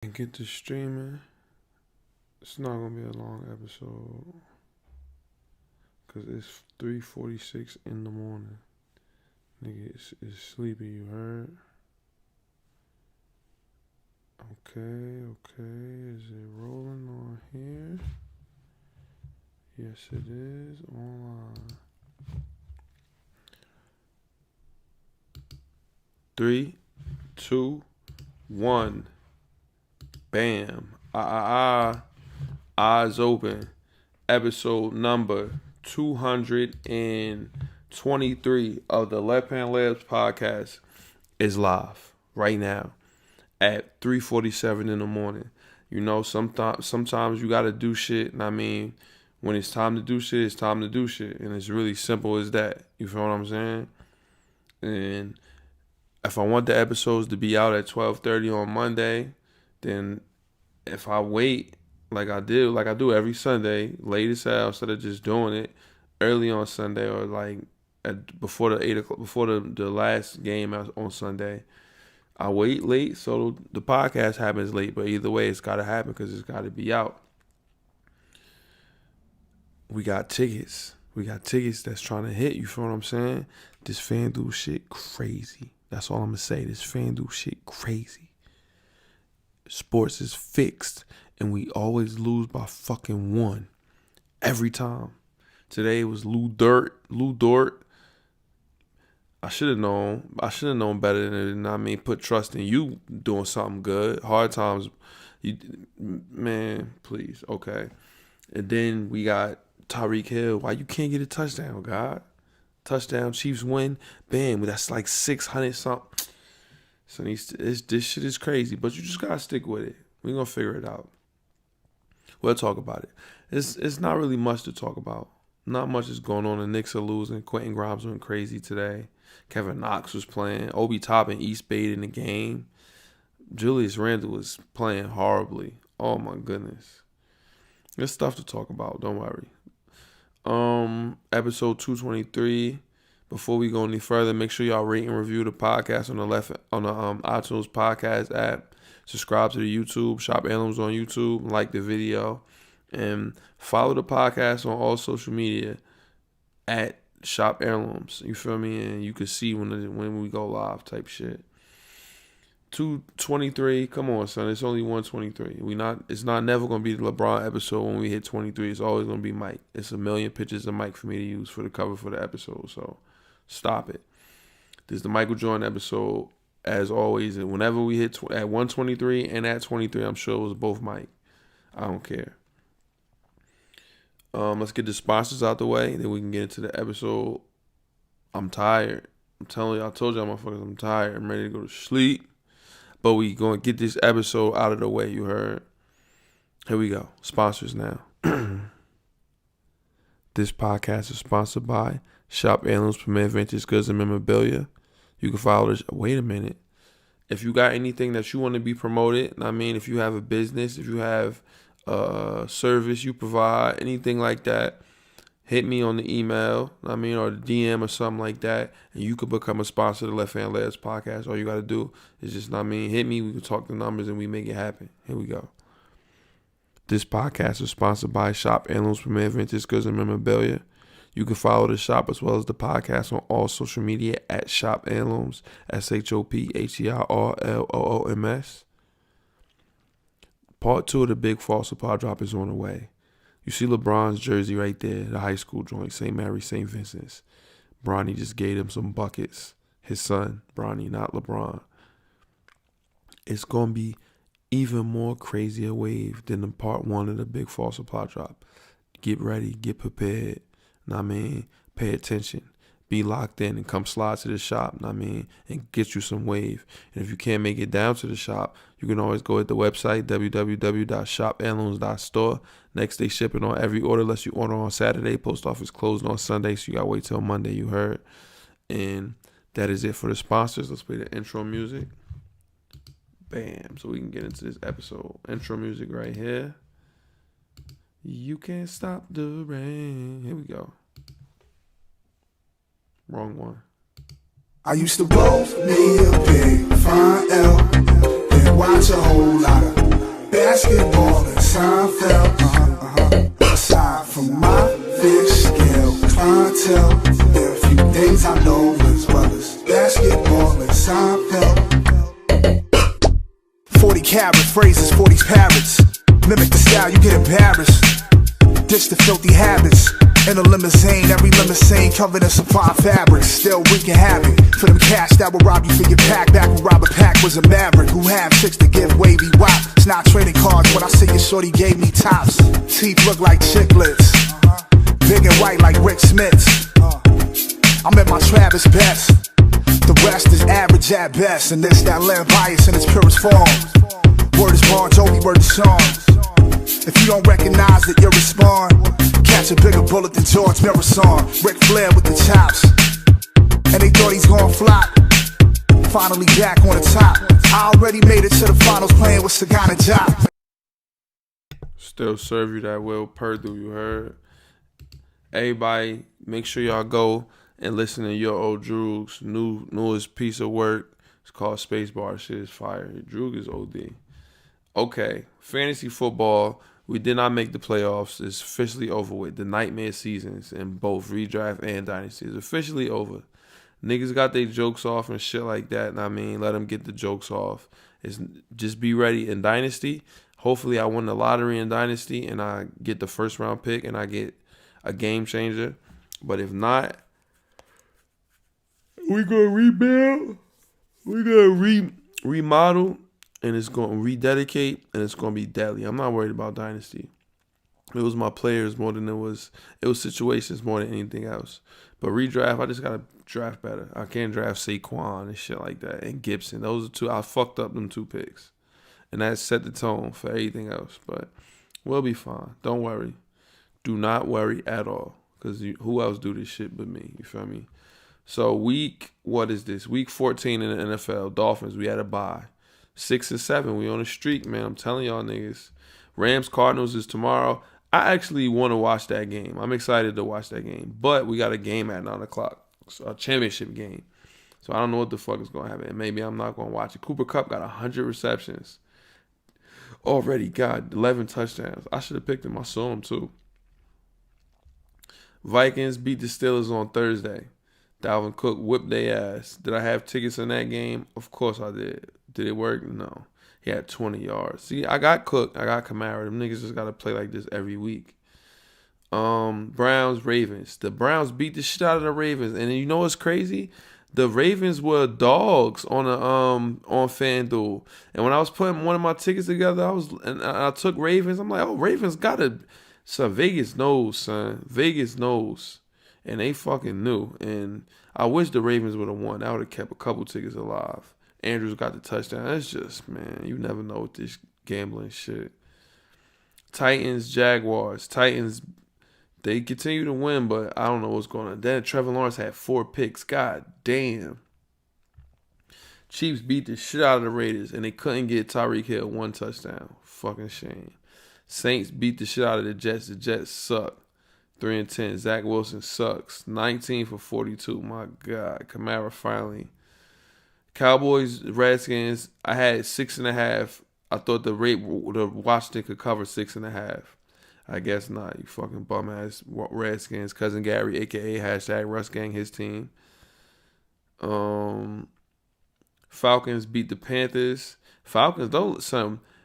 and get to streaming. It's not gonna be a long episode because it's 3:46 in the morning. Nigga is sleepy, you heard? Okay. Is it rolling on here? Yes, it is. Online. 3, 2, 1. Bam. Eyes open. Episode number 223 of the Left Hand Labs podcast is live right now at 3:47 in the morning. You know, sometimes you gotta do shit, and I mean, when it's time to do shit, it's time to do shit. And it's really simple as that. You feel what I'm saying? And if I want the episodes to be out at 12:30 on Monday, then if I wait like I do every Sunday, late as hell, instead of just doing it early on Sunday or like before the 8 o'clock, before the last game on Sunday, I wait late so the podcast happens late. But either way, it's gotta happen because it's gotta be out. We got tickets that's trying to hit. You feel what I'm saying? This FanDuel shit crazy. That's all I'm gonna say. This FanDuel shit crazy. Sports is fixed, and we always lose by fucking 1 every time. Today it was Lou Dort. I should have known better than I mean. Put trust in you doing something good. Hard times, man. Please, okay. And then we got Tyreek Hill. Why you can't get a touchdown, God? Touchdown, Chiefs win. Bam, that's like 600 something. So this shit is crazy, but you just gotta stick with it. We're gonna figure it out. We'll talk about it. It's not really much to talk about. Not much is going on. The Knicks are losing. Quentin Grimes went crazy today. Kevin Knox was playing. Obi Toppin East Bay in the game. Julius Randle was playing horribly. Oh my goodness. There's stuff to talk about. Don't worry. Episode 223. Before we go any further, make sure y'all rate and review the podcast on the iTunes podcast app. Subscribe to the YouTube, Shop Heirlooms on YouTube, like the video, and follow the podcast on all social media at Shop Heirlooms. You feel me? And you can see when we go live type shit. 223, come on, son. It's only 123. It's not never gonna be the LeBron episode when we hit 23. It's always gonna be Mike. It's a million pictures of Mike for me to use for the cover for the episode. So stop it. This is the Michael Jordan episode, as always. And whenever we hit at 123 and at 23, I'm sure it was both Mike. I don't care. Let's get the sponsors out the way, then we can get into the episode. I'm tired. I'm telling you, I told y'all motherfuckers I'm tired. I'm ready to go to sleep. But we gonna get this episode out of the way, you heard. Here we go. Sponsors now. This podcast is sponsored by Shop Heirlooms, Premier Vintage Goods and Memorabilia. You can follow this. Wait a minute. If you got anything that you want to be promoted, I mean, if you have a business, if you have a service you provide, anything like that, hit me on the email, or the DM or something like that, and you could become a sponsor of the Left Hand Labs podcast. All you got to do is just, hit me. We can talk the numbers and we make it happen. Here we go. This podcast is sponsored by Shop Heirlooms, Premier Vintage Goods and Memorabilia. You can follow the shop as well as the podcast on all social media at Shop Heirlooms, ShopHeirlooms. Part 2 of the big fall supply drop is on the way. You see LeBron's jersey right there, the high school joint, St. Mary, St. Vincent's. Bronny just gave him some buckets. His son, Bronny, not LeBron. It's going to be even more crazier wave than the part 1 of the big fall supply drop. Get ready, get prepared. Pay attention. Be locked in and come slide to the shop, and get you some wave. And if you can't make it down to the shop, you can always go at the website, www.shopheirlooms.store. Next day shipping on every order, unless you order on Saturday. Post office closed on Sunday, so you got to wait till Monday, you heard. And that is it for the sponsors. Let's play the intro music. Bam. So we can get into this episode. Intro music right here. You can't stop the rain. Here we go. Wrong one. I used to roll me a big fine L and watch a whole lot of Phrases for these parrots. Mimic the style, you get embarrassed. Ditch the filthy habits. In a limousine, every limousine covered in some fine fabrics. Still wreaking havoc for them cash that will rob you for your pack. Back when Robert Pack was a maverick who had chicks to give wavy wop. It's not trading cards when I see your shorty gave me tops. Teeth look like chiclets, big and white like Rick Smith's. I'm at my Travis best. The rest is average at best. And this that land bias in its purest form. Word is Bon Jovi, word is Sean. If you don't recognize it, you'll respond. Catch a bigger bullet than George Marathon. Ric Flair with the chops. And they thought he's gonna flop. Finally back on the top. I already made it to the finals playing with Sagana Job. Still serve you that Will Purdue, you heard? Everybody, make sure y'all go and listen to your old Droog's newest piece of work. It's called Spacebar. Shit is fire. Droog is OD. Okay, fantasy football. We did not make the playoffs. It's officially over with. The nightmare seasons in both redraft and dynasty is officially over. Niggas got their jokes off and shit like that. And I mean, let them get the jokes off. It's just be ready in dynasty. Hopefully, I win the lottery in dynasty and I get the first round pick and I get a game changer. But if not, we gonna rebuild. We gonna remodel. And it's going to rededicate, and it's going to be deadly. I'm not worried about dynasty. It was my players more than it was situations more than anything else. But redraft, I just got to draft better. I can't draft Saquon and shit like that, and Gibson. Those are two. I fucked up them 2 picks. And that set the tone for everything else. But we'll be fine. Don't worry. Do not worry at all. Because who else do this shit but me? You feel me? So what is this? Week 14 in the NFL. Dolphins, we had a bye. 6 and 7, we on a streak, man. I'm telling y'all niggas. Rams Cardinals is tomorrow. I actually want to watch that game. I'm excited to watch that game. But we got a game at 9 o'clock. A championship game. So I don't know what the fuck is going to happen. Maybe I'm not going to watch it. Cooper Kupp got 100 receptions. Already got 11 touchdowns. I should have picked him. I saw him too. Vikings beat the Steelers on Thursday. Dalvin Cook whipped their ass. Did I have tickets in that game? Of course I did. Did it work? No. He had 20 yards. See, I got Cook. I got Kamara. Them niggas just got to play like this every week. Browns, Ravens. The Browns beat the shit out of the Ravens. And you know what's crazy? The Ravens were dogs on FanDuel. And when I was putting one of my tickets together, I took Ravens. I'm like, oh, Ravens got to. So Vegas knows, son. Vegas knows. And they fucking knew. And I wish the Ravens would have won. That would have kept a couple tickets alive. Andrews got the touchdown. That's just, man, you never know with this gambling shit. Titans, Jaguars. Titans, they continue to win, but I don't know what's going on. Then Trevor Lawrence had 4 picks. God damn. Chiefs beat the shit out of the Raiders, and they couldn't get Tyreek Hill 1 touchdown. Fucking shame. Saints beat the shit out of the Jets. The Jets suck. 3 and 10. Zach Wilson sucks. 19 for 42. My God. Kamara finally. Cowboys, Redskins, I had 6.5. I thought the Washington could cover 6.5. I guess not. You fucking bum ass Redskins. Cousin Gary, aka #RussGang, his team. Falcons beat the Panthers. Falcons,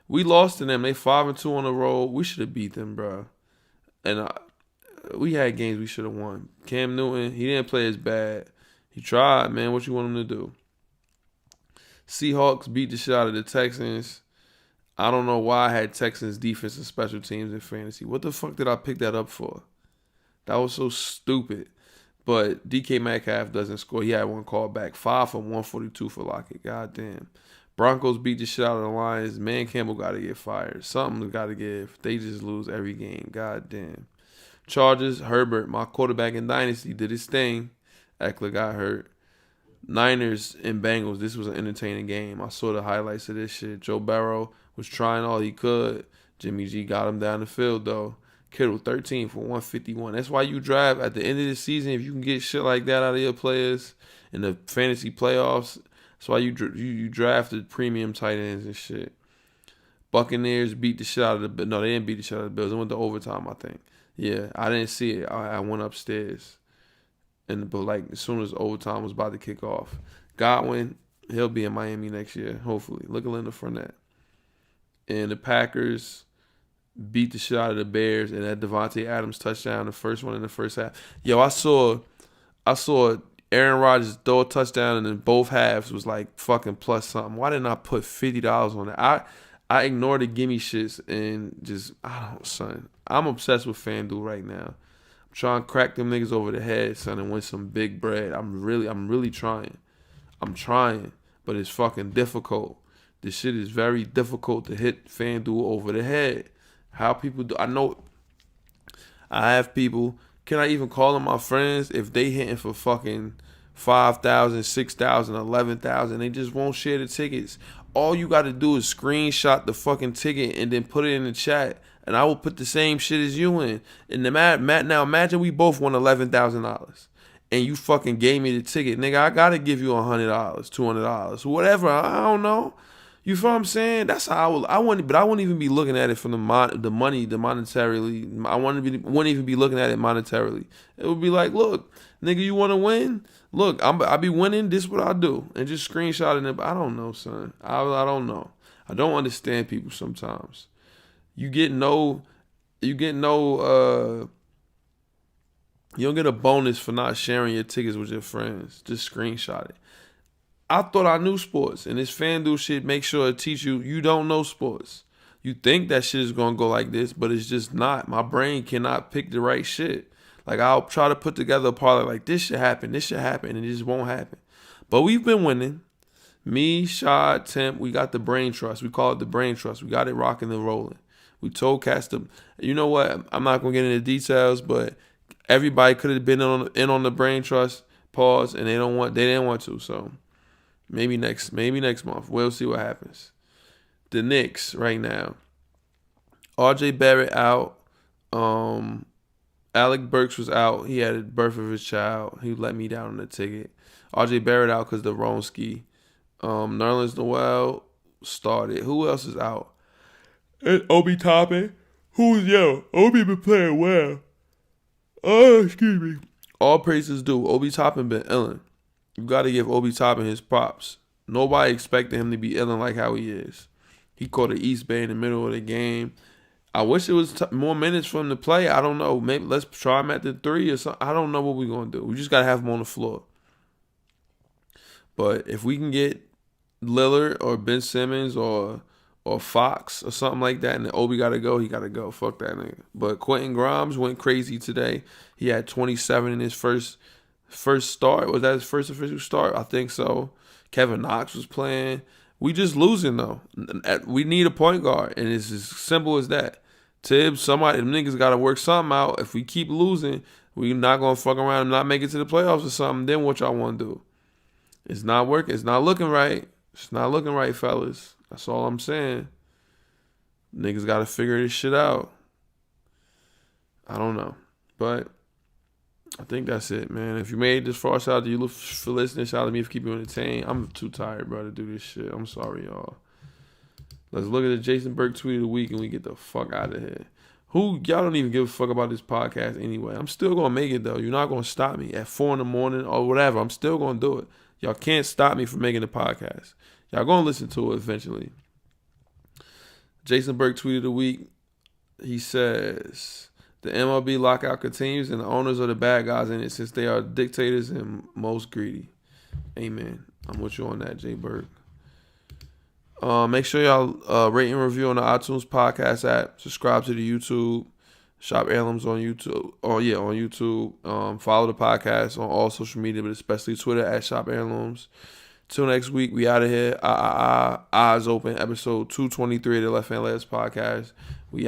we lost to them. They 5-2 on the road. We should have beat them, bro. And we had games we should have won. Cam Newton, he didn't play as bad. He tried, man. What you want him to do? Seahawks beat the shit out of the Texans. I don't know why I had Texans defense and special teams in fantasy. What the fuck did I pick that up for? That was so stupid. But DK Metcalf doesn't score. He had 1 call back. 5 for 142 for Lockett. God damn. Broncos beat the shit out of the Lions. Man Campbell got to get fired. Something's got to give. They just lose every game. God damn. Chargers, Herbert, my quarterback in Dynasty, did his thing. Eckler got hurt. Niners and Bengals, this was an entertaining game. I saw the highlights of this shit. Joe Burrow was trying all he could. Jimmy G got him down the field, though. Kittle, 13 for 151. That's why you drive at the end of the season, if you can get shit like that out of your players in the fantasy playoffs, that's why you drafted premium tight ends and shit. Buccaneers beat the shit out of the Bills. No, they didn't beat the shit out of the Bills. They went to overtime, I think. Yeah, I didn't see it. I went upstairs. But like as soon as overtime was about to kick off, Godwin, he'll be in Miami next year, hopefully. Look at Leonard Fournette. and the Packers beat the shit out of the Bears, and that Devontae Adams touchdown, the first one in the first half. Yo, I saw Aaron Rodgers throw a touchdown, and then both halves was like fucking plus something. Why didn't I put $50 on it? I ignored the gimme shits and just, I don't, son. I'm obsessed with FanDuel right now. I'm trying to crack them niggas over the head, son, and win some big bread. I'm really trying. I'm trying, but it's fucking difficult. This shit is very difficult to hit FanDuel over the head. How people do, I know I have people, can I even call them my friends? If they hitting for fucking 5,000, 6,000, 11,000, they just won't share the tickets. All you got to do is screenshot the fucking ticket and then put it in the chat, and I will put the same shit as you in. And now imagine we both won $11,000, and you fucking gave me the ticket, nigga. I gotta give you $100, $200, whatever. I don't know. You feel what I'm saying? That's how I wouldn't even be looking at it from the money, the monetarily. I wouldn't even be looking at it monetarily. It would be like, look, nigga, you want to win? Look, I be winning. This is what I do, and just screenshotting it. I don't know, son. I don't know. I don't understand people sometimes. You don't get a bonus for not sharing your tickets with your friends. Just screenshot it. I thought I knew sports, and this FanDuel shit makes sure it teach you don't know sports. You think that shit is going to go like this, but it's just not. My brain cannot pick the right shit. Like, I'll try to put together a parlay like, this should happen, and it just won't happen. But we've been winning. Me, Shad, Temp, we got the brain trust. We call it the brain trust. We got it rocking and rolling. We told Cast them, you know what? I'm not going to get into details, but everybody could have been in on the brain trust, pause, and they didn't want to, so... Maybe next month. We'll see what happens. The Knicks right now. RJ Barrett out. Alec Burks was out. He had a birth of his child. He let me down on the ticket. RJ Barrett out because of the Ronski. Nerlens Noel started. Who else is out? And Obi Toppin. Obi been playing well. Excuse me. All praises due. Obi Toppin been illin'. You got to give Obi Toppin his props. Nobody expected him to be illin' like how he is. He caught an East Bay in the middle of the game. I wish it was more minutes for him to play. I don't know. Maybe let's try him at the 3 or something. I don't know what we're going to do. We just got to have him on the floor. But if we can get Lillard or Ben Simmons or Fox or something like that, and Obi got to go, he got to go. Fuck that nigga. But Quentin Grimes went crazy today. He had 27 in his first start. Was that his first official start? I think so. Kevin Knox was playing. We just losing though. We need a point guard, and it's as simple as that. Tibbs, them niggas got to work something out. If we keep losing, we're not gonna fuck around and not make it to the playoffs or something. Then what y'all want to do? It's not working. It's not looking right. It's not looking right, fellas. That's all I'm saying. Niggas got to figure this shit out. I don't know, but I think that's it, man. If you made it this far, shout out to you for listening. Shout out to me for keeping you entertained. I'm too tired, bro, to do this shit. I'm sorry, y'all. Let's look at the Jason Burke tweet of the week and we get the fuck out of here. Y'all don't even give a fuck about this podcast anyway. I'm still going to make it, though. You're not going to stop me at 4 a.m. or whatever. I'm still going to do it. Y'all can't stop me from making the podcast. Y'all going to listen to it eventually. Jason Burke tweet of the week. He says... The MLB lockout continues, and the owners are the bad guys in it since they are dictators and most greedy. Amen. I'm with you on that, Jay Burke. Make sure y'all rate and review on the iTunes podcast app. Subscribe to the YouTube. Shop Heirlooms on YouTube. On YouTube. Follow the podcast on all social media, but especially Twitter at Shop Heirlooms. Till next week, we out of here. Eyes open. Episode 223 of the Left Hand Labs podcast. We out.